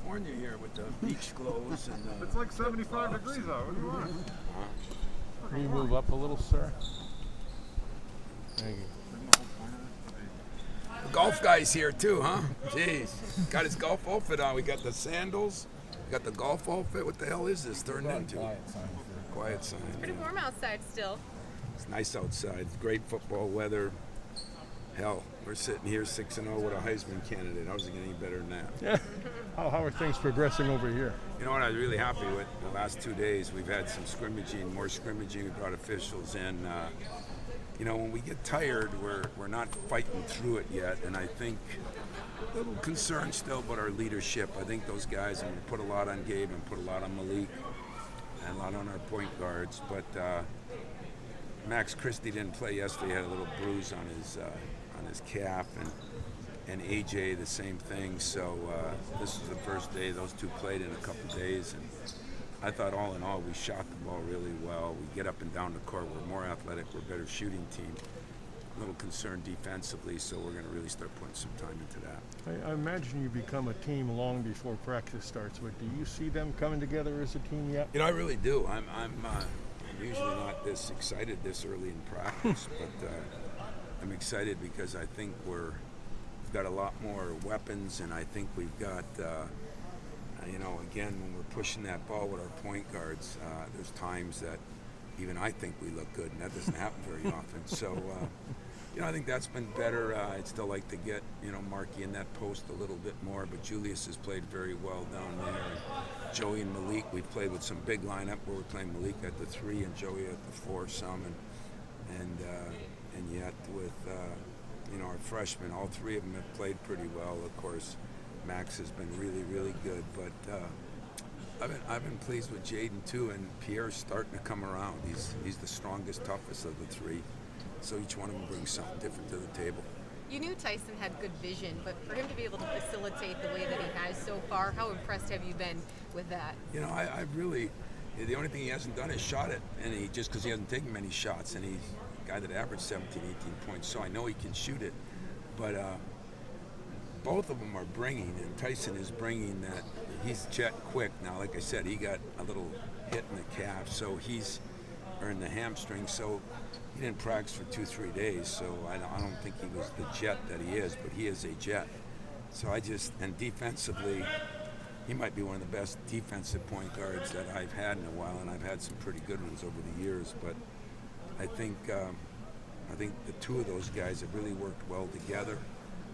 California here with the beach clothes and. It's like 75 degrees out. What do you want? Can you move up a little, sir? Thank you. The golf guy's here too, huh? Jeez, got his golf outfit on. We got the sandals. We got the golf outfit. What the hell is this turned into? Quiet sign. Pretty warm outside still. It's nice outside. It's great football weather. Hell, we're sitting here 6-0 with a Heisman candidate. How's it getting any better than that? Yeah. How are things progressing over here? You know what I was really happy with? The last 2 days, we've had some scrimmaging, more scrimmaging. We brought officials in. You know, when we get tired, we're not fighting through it yet. And I think a little concerned still about our leadership. I think those guys, I'm going to put a lot on Gabe and put a lot on Malik and a lot on our point guards. But Max Christie didn't play yesterday. He had a little bruise on his calf, and AJ the same thing. So this is the first day those two played in a couple days, and I thought all in all we shot the ball really well. We get up and down the court. We're more athletic. We're a better shooting team. A little concerned defensively, so we're going to really start putting some time into that. I imagine you become a team long before practice starts, but do you see them coming together as a team yet? You know, I really do. I'm usually not this excited this early in practice, but I'm excited because I think we've got a lot more weapons, and I think we've got, again, when we're pushing that ball with our point guards, there's times that even I think we look good, and that doesn't happen very often. So, I think that's been better. I'd still like to get, Markey in that post a little bit more, but Julius has played very well down there. And Joey and Malik, we've played with some big lineup where we're playing Malik at the 3 and Joey at the 4 some, and yet with our freshmen, all 3 of them have played pretty well. Of course, Max has been really, really good, but I've been pleased with Jaden too, and Pierre's starting to come around. He's the strongest, toughest of the 3, so each one of them brings something different to the table. You knew Tyson had good vision, but for him to be able to facilitate the way that he has so far, how impressed have you been with that? I really, the only thing he hasn't done is shot it, and just because he hasn't taken many shots, and he's a guy that averaged 17, 18 points, so I know he can shoot it, but both of them are bringing, and Tyson is bringing that. He's jet quick now. Like I said, he got a little hit in the calf, or in the hamstring, so he didn't practice for 2-3 days, so I don't think he was the jet that he is, but he is a jet. So and defensively, he might be one of the best defensive point guards that I've had in a while, and I've had some pretty good ones over the years, but I think the 2 of those guys have really worked well together,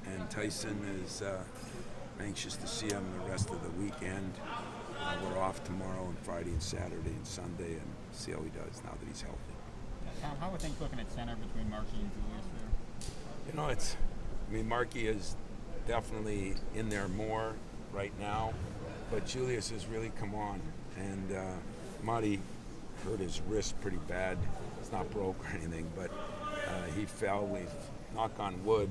and Tyson is anxious to see him the rest of the weekend. We're off tomorrow and Friday and Saturday and Sunday, and see how he does now that he's healthy. Tom, how are things looking at center between Markey and Julius there? Markey is definitely in there more right now, but Julius has really come on, and Marty hurt his wrist pretty bad. It's not broke or anything, but he fell. We've, knock on wood,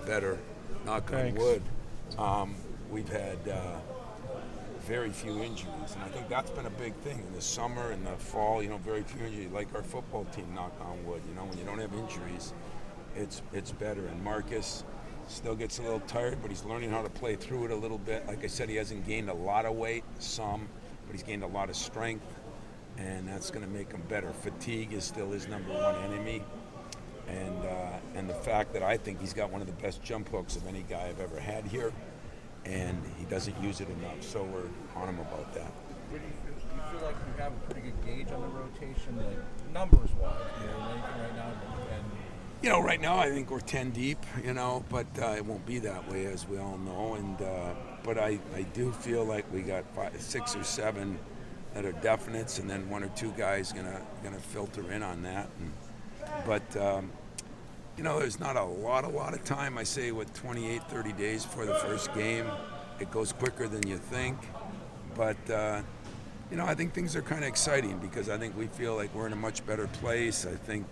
better, knock Thanks. on wood. We've had very few injuries, and I think that's been a big thing in the summer and the fall. Very few injuries, like our football team, knock on wood. When you don't have injuries, it's better. And Marcus still gets a little tired, but he's learning how to play through it a little bit. Like I said, he hasn't gained a lot of weight, but he's gained a lot of strength, and that's going to make him better. Fatigue is still his number 1 enemy, and the fact that I think he's got one of the best jump hooks of any guy I've ever had here, and he doesn't use it enough, so we're on him about that. Do you feel like you have a pretty good gauge on the rotation, like numbers-wise, anything right now? Right now I think we're 10 deep, but it won't be that way, as we all know. And but I do feel like we got 6 or 7 that are definites, and then 1 or 2 guys gonna filter in on that. But there's not a lot of time. I say with 28, 30 days before the first game, it goes quicker than you think. But I think things are kind of exciting because I think we feel like we're in a much better place. I think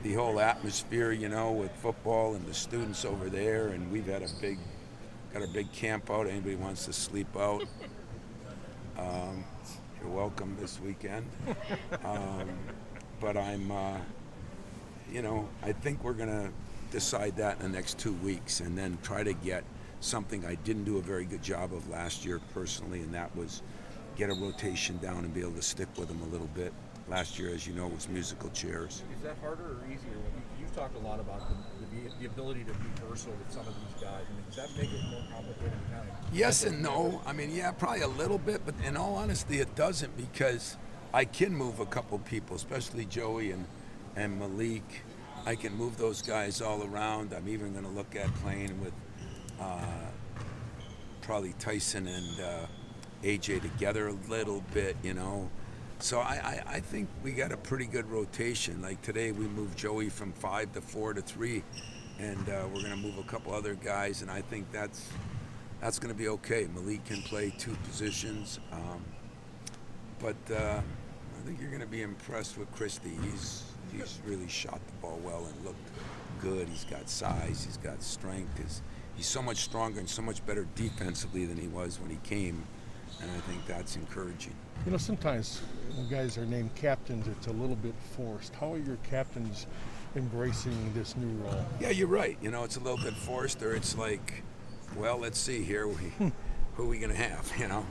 the whole atmosphere, with football and the students over there, and we've had a big camp out. Anybody wants to sleep out, you're welcome this weekend. But I think we're going to decide that in the next 2 weeks, and then try to get something I didn't do a very good job of last year personally, and that was get a rotation down and be able to stick with them a little bit. Last year, as you know, was musical chairs. Is that harder or easier? You've talked a lot about the ability to be versatile with some of these guys. I mean, does that make it more complicated? Kind of Yes and no. I mean, yeah, probably a little bit, but in all honesty, it doesn't, because I can move a couple people, especially Joey and Malik. I can move those guys all around. I'm even going to look at playing with probably Tyson and AJ together a little bit, you know. So I think we got a pretty good rotation. Like today, we moved Joey from 5 to 4 to 3, and we're going to move a couple other guys, and I think that's going to be okay. Malik can play 2 positions, but I think you're going to be impressed with Christie. He's really shot the ball well and looked good. He's got size. He's got strength. He's so much stronger and so much better defensively than he was when he came, and I think that's encouraging. You know, sometimes when guys are named captains, it's a little bit forced. How are your captains embracing this new role? Yeah, you're right. You know, it's a little bit forced, or it's like, well, let's see here, who are we going to have, you know?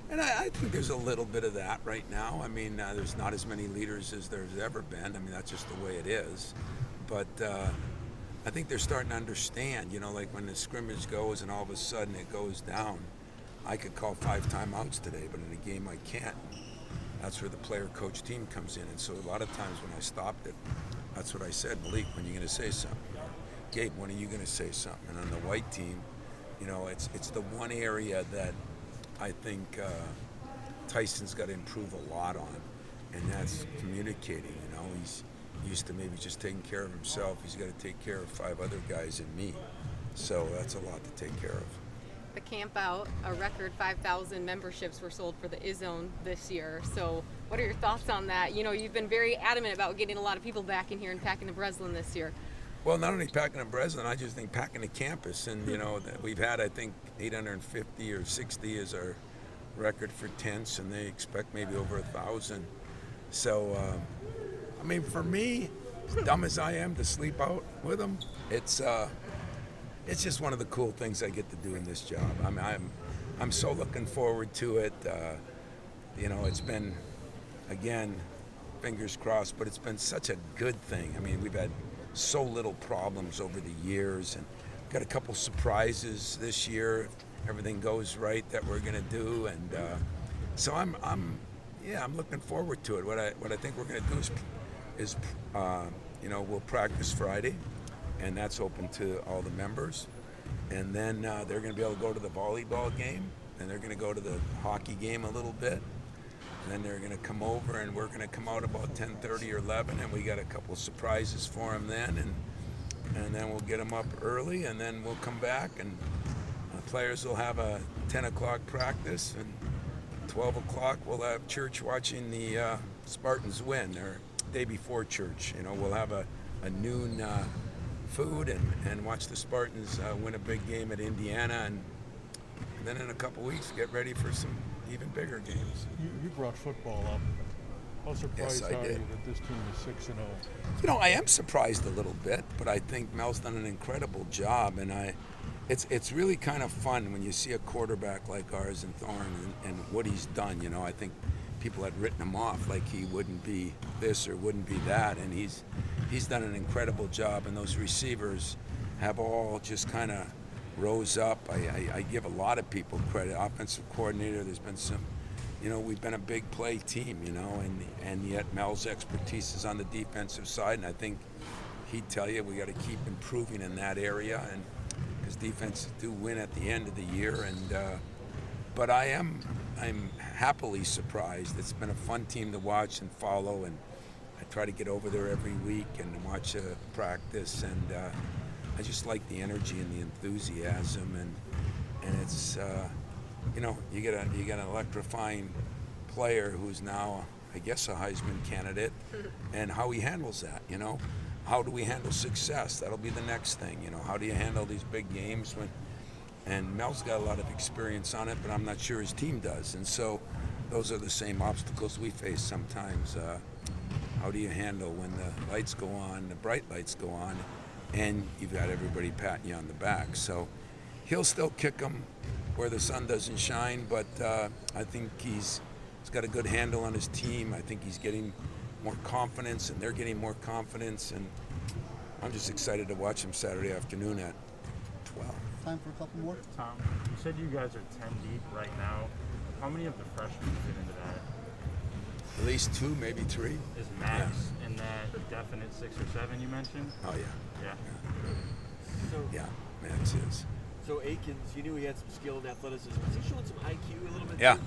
And I think there's a little bit of that right now. I mean, there's not as many leaders as there's ever been. I mean, that's just the way it is. But I think they're starting to understand, you know, like when the scrimmage goes and all of a sudden it goes down. I could call 5 timeouts today, but in a game I can't. That's where the player-coach team comes in. And so a lot of times when I stopped it, that's what I said. Malik, when are you going to say something? Gabe, when are you going to say something? And on the white team, you know, it's the one area that I think Tyson's got to improve a lot on, and that's communicating. You know, he's used to maybe just taking care of himself. He's got to take care of 5 other guys and me. So that's a lot to take care of. The Campout, a record 5,000 memberships were sold for the Izzo this year. So what are your thoughts on that? You know, you've been very adamant about getting a lot of people back in here and packing the Breslin this year. Well, not only packing the Breslin, I just think packing the campus. And, you know, that we've had, I think, 850 or 60 is our record for tents, and they expect maybe over 1,000. So, I mean, for me, as dumb as I am to sleep out with them, it's just one of the cool things I get to do in this job. I'm so looking forward to it. You know, it's been, again, fingers crossed, but it's been such a good thing. I mean, we've had so little problems over the years, and got a couple surprises this year. If everything goes right, that we're going to do, and so I'm looking forward to it. What I think we're going to do is you know, we'll practice Friday, and that's open to all the members, and then they're going to be able to go to the volleyball game, and they're going to go to the hockey game a little bit. Then they're going to come over, and we're going to come out about 10:30 or 11, and we got a couple surprises for them then, and then we'll get them up early, and then we'll come back, and players will have a 10 o'clock practice, and 12 o'clock we'll have church watching the Spartans win, or day before church. You know, we'll have a noon food and watch the Spartans win a big game at Indiana, and then in a couple weeks get ready for some even bigger games. You brought football up. How surprised Yes, I are did. you that this team is 6-0? You know, I am surprised a little bit, but I think Mel's done an incredible job, and it's really kind of fun when you see a quarterback like ours in Thorne and what he's done. You know, I think people had written him off like he wouldn't be this or wouldn't be that, and he's done an incredible job, and those receivers have all just kind of rose up. I give a lot of people credit. Offensive coordinator, there's been some, you know, we've been a big play team, you know, and yet Mel's expertise is on the defensive side, and I think he'd tell you we got to keep improving in that area, and because defenses do win at the end of the year, and but I'm happily surprised. It's been a fun team to watch and follow, and I try to get over there every week and watch a practice, and I just like the energy and the enthusiasm, and it's you know, you get an electrifying player who's now, I guess, a Heisman candidate, and how he handles that. You know, how do we handle success? That'll be the next thing. You know, how do you handle these big games when? And Mel's got a lot of experience on it, but I'm not sure his team does, and so those are the same obstacles we face sometimes. How do you handle when the lights go on, the bright lights go on, and you've got everybody patting you on the back? So he'll still kick them where the sun doesn't shine, but I think he's got a good handle on his team. I think he's getting more confidence, and they're getting more confidence, and I'm just excited to watch him Saturday afternoon at 12. Time for a couple more. Tom, you said you guys are 10 deep right now. How many of the freshmen fit into that? At least 2, maybe 3. Is Max in that definite 6 or 7 you mentioned? Oh, yeah. Yeah. So, Yeah, Max is. so Akins, you knew he had some skill and athleticism. Is he showing some IQ a little bit? Yeah. too?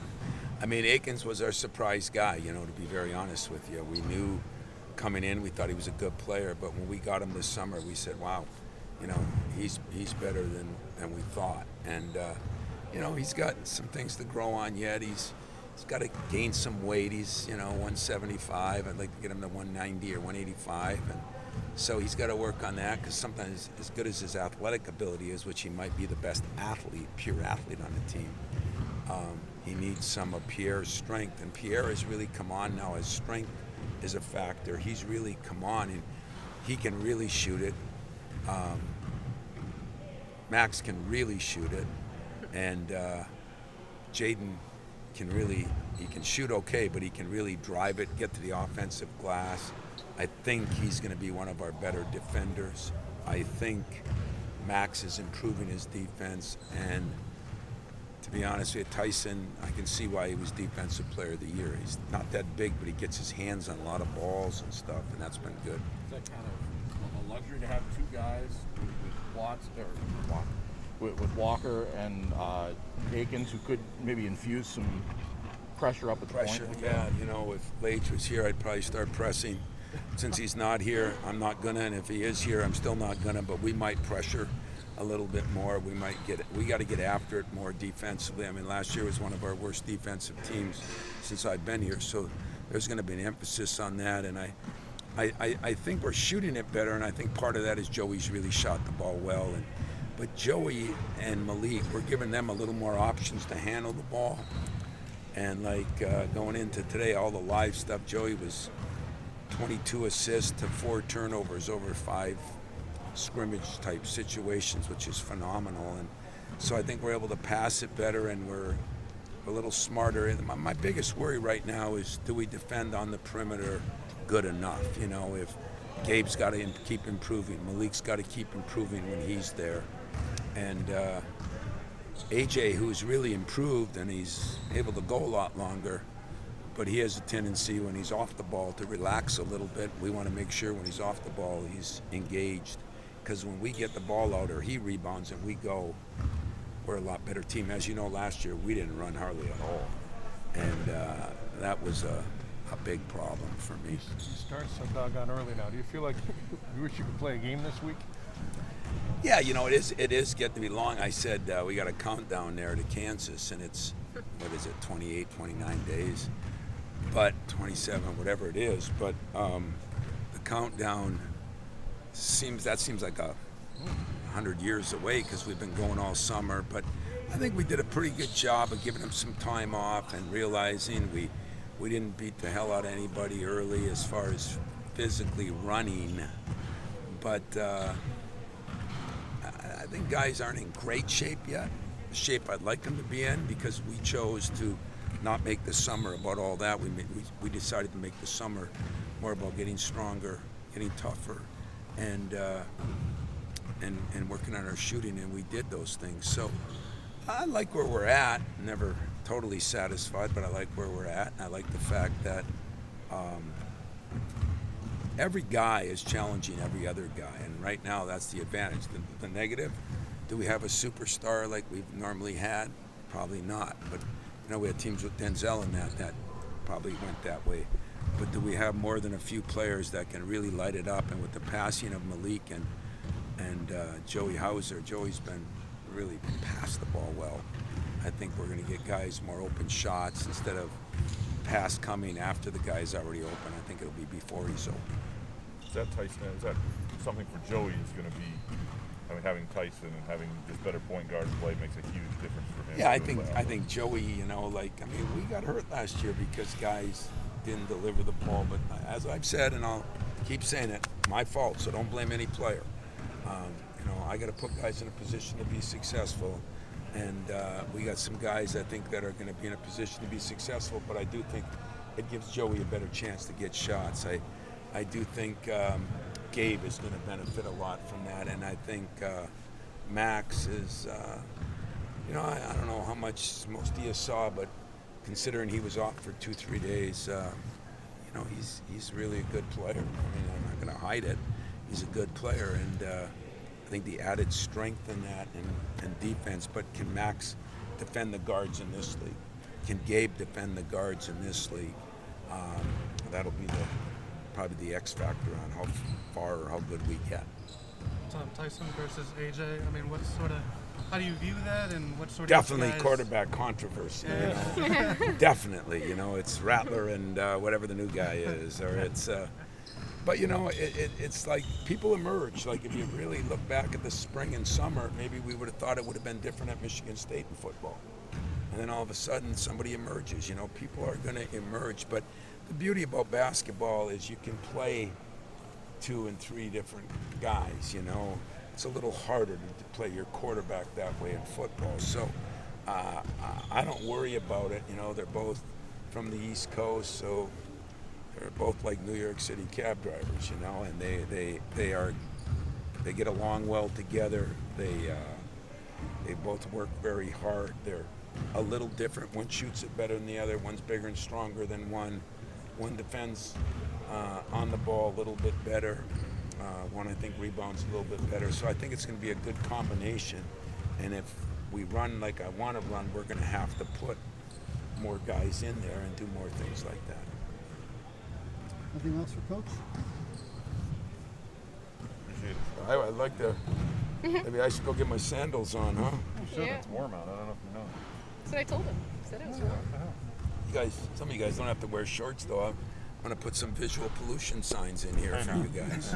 I mean, Akins was our surprise guy, to be very honest with you. We knew coming in, we thought he was a good player, but when we got him this summer, we said, wow, he's better than we thought. And, he's got some things to grow on yet. He's got to gain some weight. He's, 175. I'd like to get him to 190 or 185. And so he's got to work on that, because sometimes as good as his athletic ability is, which he might be the best athlete, pure athlete on the team, he needs some of Pierre's strength. And Pierre has really come on now. His strength is a factor. He's really come on, and he can really shoot it. Max can really shoot it. And Jaden he can shoot okay, but he can really drive it, get to the offensive glass. I think he's going to be one of our better defenders. I think Max is improving his defense, and to be honest with you, Tyson, I can see why he was Defensive Player of the Year. He's not that big, but he gets his hands on a lot of balls and stuff, and that's been good. Is that kind of a luxury to have 2 guys with Walker and Akins, who could maybe infuse some pressure up at the Pressure, point? yeah. If Lage was here, I'd probably start pressing. Since he's not here, I'm not gonna, and if he is here, I'm still not gonna. But we might pressure a little bit more. We got to get after it more defensively. I mean, last year was one of our worst defensive teams since I've been here. So there's going to be an emphasis on that, and I think we're shooting it better, and I think part of that is Joey's really shot the ball well. But Joey and Malik, we're giving them a little more options to handle the ball. And going into today, all the live stuff, Joey was 22 assists to 4 turnovers over 5 scrimmage type situations, which is phenomenal. And so I think we're able to pass it better, and we're a little smarter. And my biggest worry right now is, do we defend on the perimeter good enough? If Gabe's got to keep improving, Malik's got to keep improving when he's there, and AJ, who's really improved, and he's able to go a lot longer, but he has a tendency when he's off the ball to relax a little bit. We want to make sure when he's off the ball he's engaged, because when we get the ball out or he rebounds and we go, we're a lot better team. As you know, last year we didn't run hardly at all, and that was a big problem for me. You start so doggone early now. Do you feel like you wish you could play a game this week? Yeah, it is getting to be long. I said we got a countdown there to Kansas, and it's, 28, 29 days, but 27, whatever it is. But the countdown seems like 100 years away, because we've been going all summer. But I think we did a pretty good job of giving them some time off and realizing we didn't beat the hell out of anybody early as far as physically running. But I think guys aren't in great shape yet, the shape I'd like them to be in, because we chose to not make the summer about all that. We decided to make the summer more about getting stronger, getting tougher, and working on our shooting, and we did those things. So I like where we're at. Never totally satisfied, but I like where we're at, and I like the fact that every guy is challenging every other guy, and right now that's the advantage. The negative, do we have a superstar like we've normally had? Probably not, but we had teams with Denzel in that probably went that way. But do we have more than a few players that can really light it up? And with the passing of Malik and Joey Hauser, Joey's been really passed the ball well. I think we're going to get guys more open shots instead of pass coming after the guy's already open. I think it'll be before he's open. Is that something for Joey is going to be? I mean, having Tyson and having this better point guard play makes a huge difference for him. Yeah, I think Joey, we got hurt last year because guys didn't deliver the ball. But as I've said, and I'll keep saying it, my fault, so don't blame any player. I got to put guys in a position to be successful, and we got some guys I think that are going to be in a position to be successful. But I do think it gives Joey a better chance to get shots. I do think Gabe is going to benefit a lot from that, and I think Max is. I don't know how much most of you saw, but considering he was off for 2-3 days, he's really a good player. I mean, I'm not going to hide it. He's a good player, and I think the added strength in that and defense. But can Max defend the guards in this league? Can Gabe defend the guards in this league? That'll be probably the X factor on how far or how good we get. Tyson versus AJ. I mean, how do you view that, and what sort Definitely of guys... quarterback controversy. Definitely, it's Rattler and whatever the new guy is, or it's. But it's like people emerge. Like if you really look back at the spring and summer, maybe we would have thought it would have been different at Michigan State in football, and then all of a sudden somebody emerges. People are going to emerge. But the beauty about basketball is you can play 2 and 3 different guys. It's a little harder to play your quarterback that way in football. So I don't worry about it. They're both from the East Coast, so they're both like New York City cab drivers, and they get along well together. They both work very hard. They're a little different. One shoots it better than the other. One's bigger and stronger than one. One defends on the ball a little bit better. One, I think, rebounds a little bit better. So I think it's going to be a good combination. And if we run like I want to run, we're going to have to put more guys in there and do more things like that. Anything else for Coach? Appreciate it. I'd like to. Maybe I should go get my sandals on, huh? Sure, Yeah. it's warm out. I don't know if you know. That's what I told him. I said it was warm. You guys, some of you guys don't have to wear shorts though. I'm going to put some visual pollution signs in here for you guys.